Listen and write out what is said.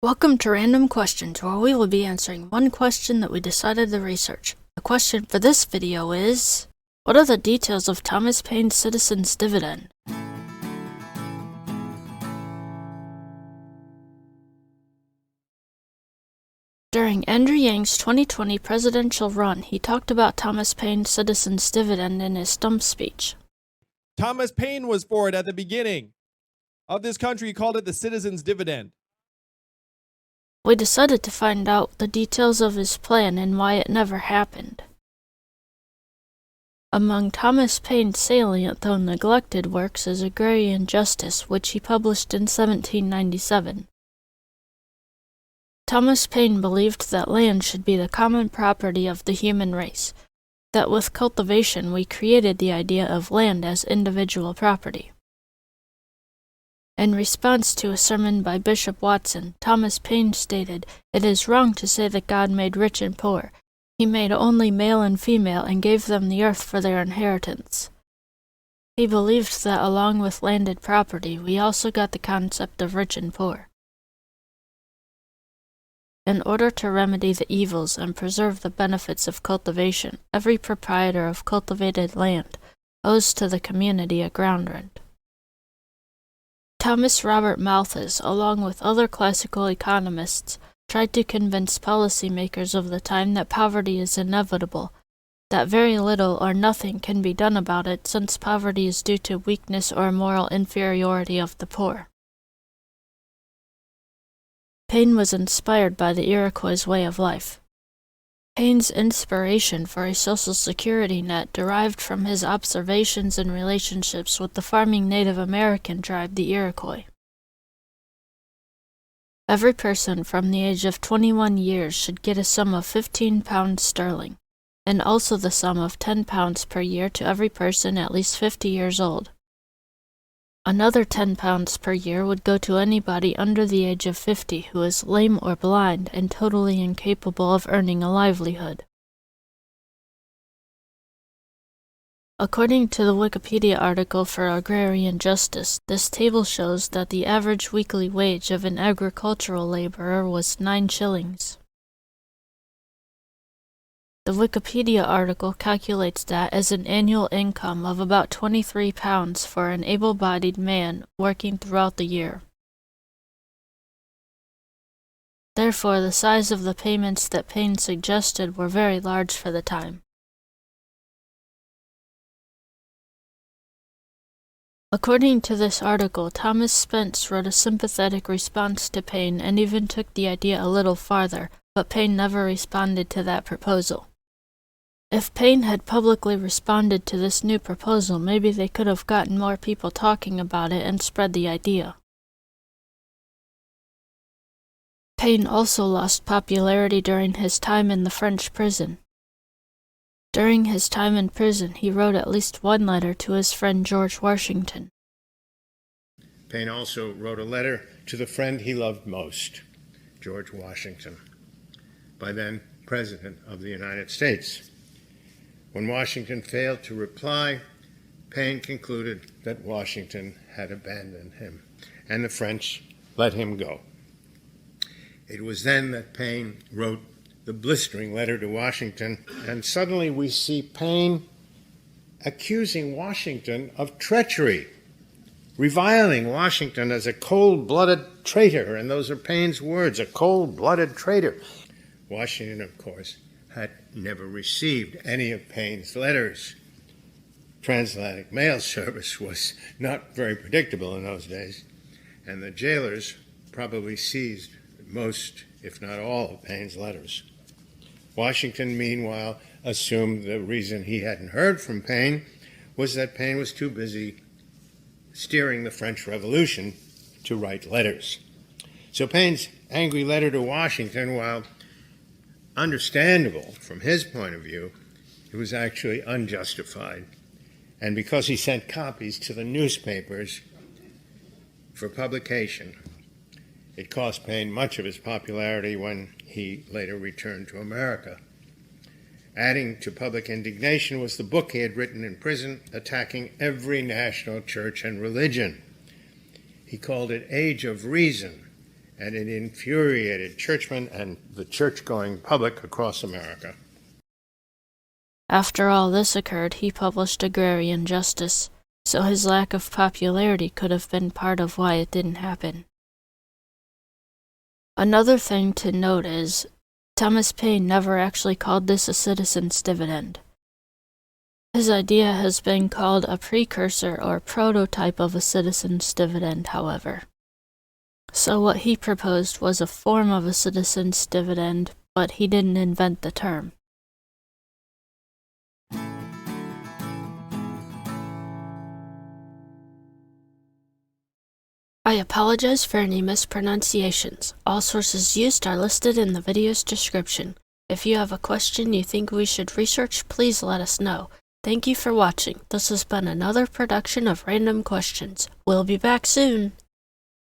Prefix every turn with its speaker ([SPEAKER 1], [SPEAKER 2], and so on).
[SPEAKER 1] Welcome to Random Questions, where we will be answering one question that we decided to research. The question for this video is, what are the details of Thomas Paine's Citizens' Dividend? During Andrew Yang's 2020 presidential run, he talked about Thomas Paine's Citizens' Dividend in his stump speech.
[SPEAKER 2] Thomas Paine was for it at the beginning of this country. He called it the Citizens' Dividend.
[SPEAKER 1] We decided to find out the details of his plan and why it never happened. Among Thomas Paine's salient though neglected works is Agrarian Justice, which he published in 1797. Thomas Paine believed that land should be the common property of the human race, that with cultivation we created the idea of land as individual property. In response to a sermon by Bishop Watson, Thomas Paine stated, "It is wrong to say that God made rich and poor. He made only male and female and gave them the earth for their inheritance." He believed that along with landed property, we also got the concept of rich and poor. In order to remedy the evils and preserve the benefits of cultivation, every proprietor of cultivated land owes to the community a ground rent. Thomas Robert Malthus, along with other classical economists, tried to convince policymakers of the time that poverty is inevitable, that very little or nothing can be done about it since poverty is due to weakness or moral inferiority of the poor. Paine was inspired by the Iroquois' way of life. Paine's inspiration for a social security net derived from his observations and relationships with the farming Native American tribe, the Iroquois. Every person from the age of 21 years should get a sum of 15 pounds sterling, and also the sum of 10 pounds per year to every person at least 50 years old. Another 10 pounds per year would go to anybody under the age of 50 who is lame or blind and totally incapable of earning a livelihood. According to the Wikipedia article for Agrarian Justice, this table shows that the average weekly wage of an agricultural laborer was 9 shillings. The Wikipedia article calculates that as an annual income of about 23 pounds for an able-bodied man working throughout the year. Therefore, the size of the payments that Paine suggested were very large for the time. According to this article, Thomas Spence wrote a sympathetic response to Paine and even took the idea a little farther, but Paine never responded to that proposal. If Paine had publicly responded to this new proposal, maybe they could have gotten more people talking about it and spread the idea. Paine also lost popularity during his time in the French prison. During his time in prison, he wrote at least one letter to his friend George Washington.
[SPEAKER 3] Paine also wrote a letter to the friend he loved most, George Washington, by then President of the United States. When Washington failed to reply, Paine concluded that Washington had abandoned him, and the French let him go. It was then that Paine wrote the blistering letter to Washington, and suddenly we see Paine accusing Washington of treachery, reviling Washington as a cold-blooded traitor, and those are Paine's words, a cold-blooded traitor. Washington, of course, had never received any of Paine's letters. Transatlantic mail service was not very predictable in those days, and the jailers probably seized most, if not all, of Paine's letters. Washington, meanwhile, assumed the reason he hadn't heard from Paine was that Paine was too busy steering the French Revolution to write letters. So Paine's angry letter to Washington, while understandable from his point of view, it was actually unjustified. And because he sent copies to the newspapers for publication, it cost Paine much of his popularity when he later returned to America. Adding to public indignation was the book he had written in prison, attacking every national church and religion. He called it Age of Reason, and it infuriated churchmen and the church-going public across America.
[SPEAKER 1] After all this occurred, he published Agrarian Justice, so his lack of popularity could have been part of why it didn't happen. Another thing to note is, Thomas Paine never actually called this a citizen's dividend. His idea has been called a precursor or prototype of a citizen's dividend, however. So what he proposed was a form of a citizen's dividend, but he didn't invent the term. I apologize for any mispronunciations. All sources used are listed in the video's description. If you have a question you think we should research, please let us know. Thank you for watching. This has been another production of Random Questions. We'll be back soon.